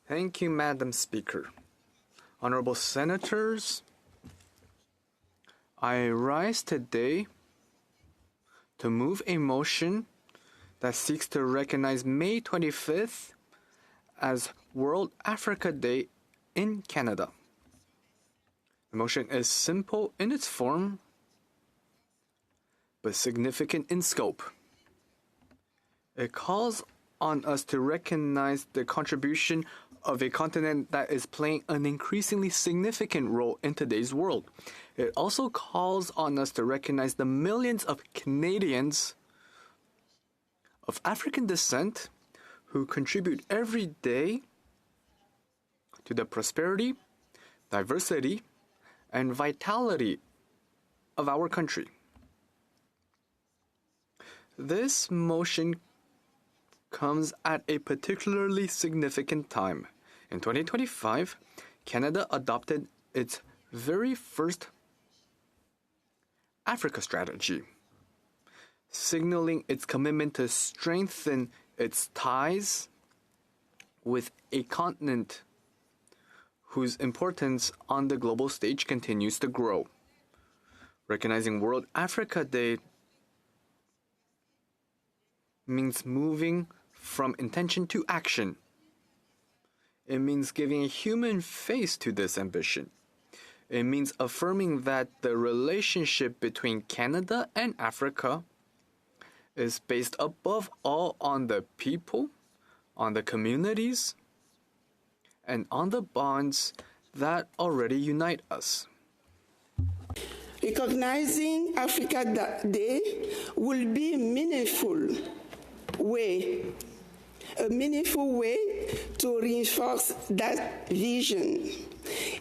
Thank you, Madam Speaker. Honorable Senators, I rise today to move a motion that seeks to recognize May 25th as World Africa Day in Canada. The motion is simple in its form, but significant in scope. It calls on us to recognize the contribution of a continent that is playing an increasingly significant role in today's world. It also calls on us to recognize the millions of Canadians of African descent who contribute every day to the prosperity, diversity, and vitality of our country. This motion comes at a particularly significant time. In 2025, Canada adopted its very first Africa strategy, signaling its commitment to strengthen its ties with a continent whose importance on the global stage continues to grow. Recognizing World Africa Day means moving from intention to action. It means giving a human face to this ambition. It means affirming that the relationship between Canada and Africa is based above all on the people, on the communities, and on the bonds that already unite us. Recognizing Africa Day will be a meaningful way to reinforce that vision.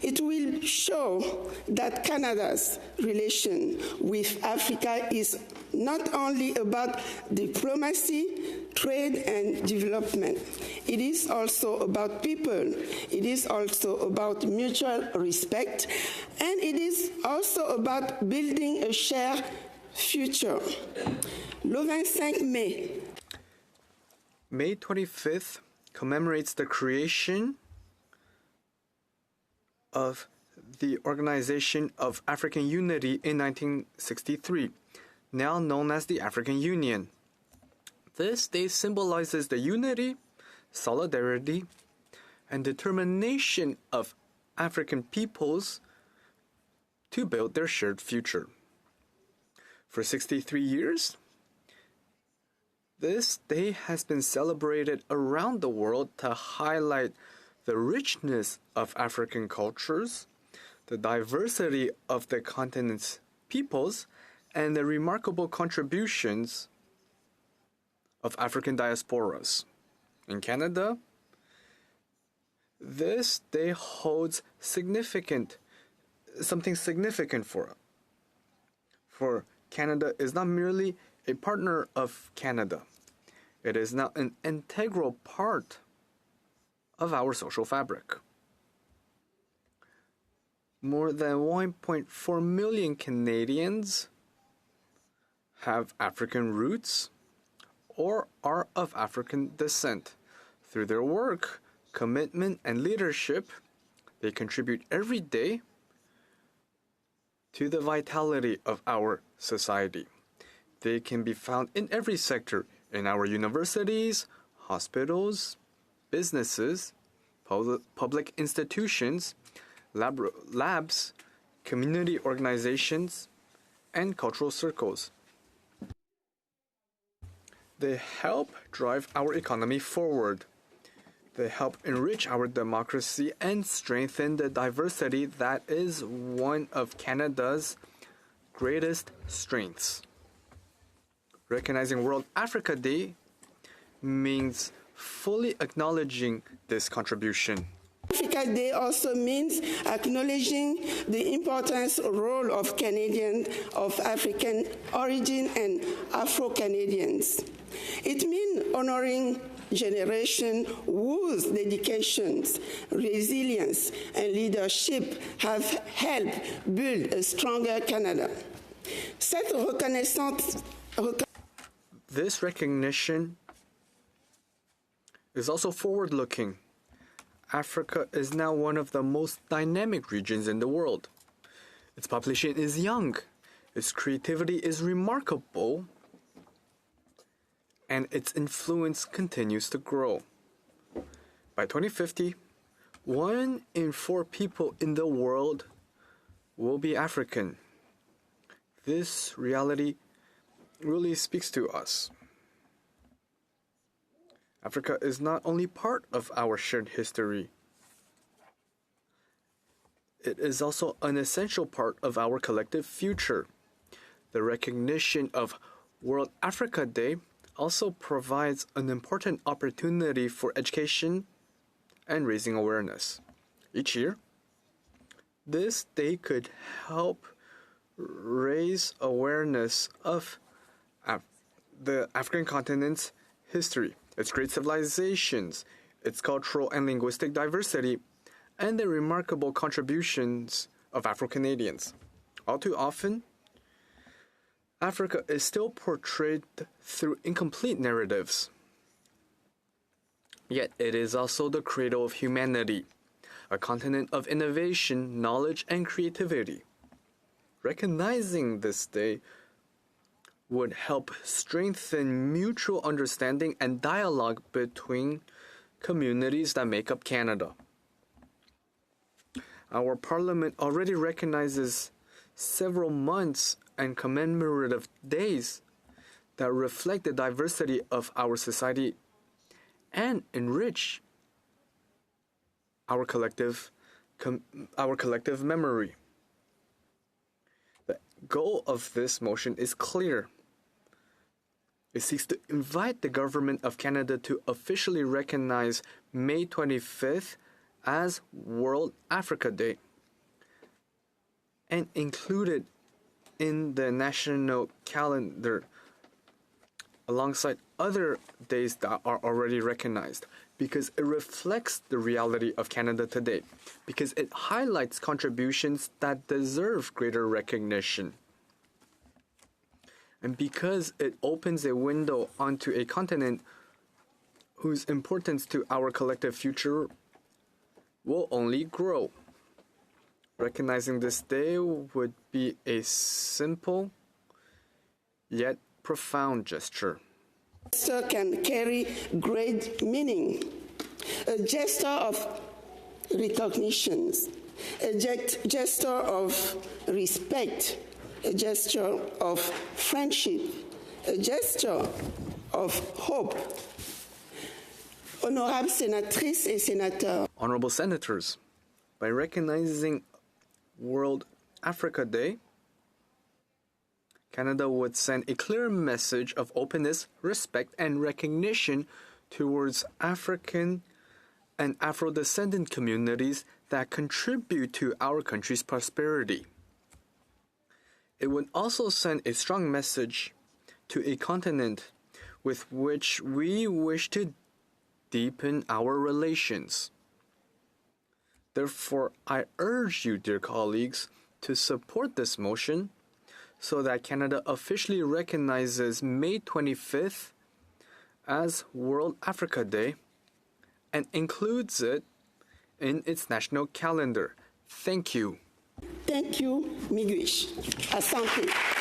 It will show that Canada's relation with Africa is not only about diplomacy, trade, and development. It is also about people. It is also about mutual respect. And it is also about building a shared future. Le 25 mai. May 25th commemorates the creation of the Organization of African Unity in 1963, now known as the African Union. This day symbolizes the unity, solidarity, and determination of African peoples to build their shared future. For 63 years, this day has been celebrated around the world to highlight the richness of African cultures, the diversity of the continent's peoples, and the remarkable contributions of African diasporas. In Canada, this day holds something significant for Canada is not merely a partner of Canada. It is now an integral part of our social fabric. More than 1.4 million Canadians have African roots or are of African descent. Through their work, commitment, and leadership, they contribute every day to the vitality of our society. They can be found in every sector, in our universities, hospitals, businesses, public institutions, labs, community organizations, and cultural circles. They help drive our economy forward. They help enrich our democracy and strengthen the diversity that is one of Canada's greatest strengths. Recognizing World Africa Day means fully acknowledging this contribution. Africa Day also means acknowledging the important role of Canadians of African origin and Afro-Canadians. It means honoring generations whose dedications, resilience, and leadership have helped build a stronger Canada. This recognition is also forward-looking, Africa is now one of the most dynamic regions in the world. Its population is young, its creativity is remarkable, and its influence continues to grow. By 2050, 1 in 4 people in the world will be African. This reality really speaks to us. Africa is not only part of our shared history, it is also an essential part of our collective future. The recognition of World Africa Day also provides an important opportunity for education and raising awareness. Each year, this day could help raise awareness of the African continent's history, its great civilizations, its cultural and linguistic diversity, and the remarkable contributions of Afro-Canadians. All too often, Africa is still portrayed through incomplete narratives. Yet it is also the cradle of humanity, a continent of innovation, knowledge, and creativity. Recognizing this day would help strengthen mutual understanding and dialogue between communities that make up Canada. Our Parliament already recognizes several months and commemorative days that reflect the diversity of our society and enrich our collective memory. The goal of this motion is clear. It seeks to invite the Government of Canada to officially recognize May 25th as World Africa Day and include it in the national calendar alongside other days that are already recognized, because it reflects the reality of Canada today, because it highlights contributions that deserve greater recognition, and because it opens a window onto a continent whose importance to our collective future will only grow. Recognizing this day would be a simple yet profound gesture. Gesture can carry great meaning. A gesture of recognition, a gesture of respect, a gesture of friendship, a gesture of hope. Honorables sénatrices et sénateurs. Honorable Senators, by recognizing World Africa Day, Canada would send a clear message of openness, respect, and recognition towards African and Afro-descendant communities that contribute to our country's prosperity. It would also send a strong message to a continent with which we wish to deepen our relations. Therefore, I urge you, dear colleagues, to support this motion so that Canada officially recognizes May 25th as World Africa Day and includes it in its national calendar. Thank you. Thank you, Miguel. Asante.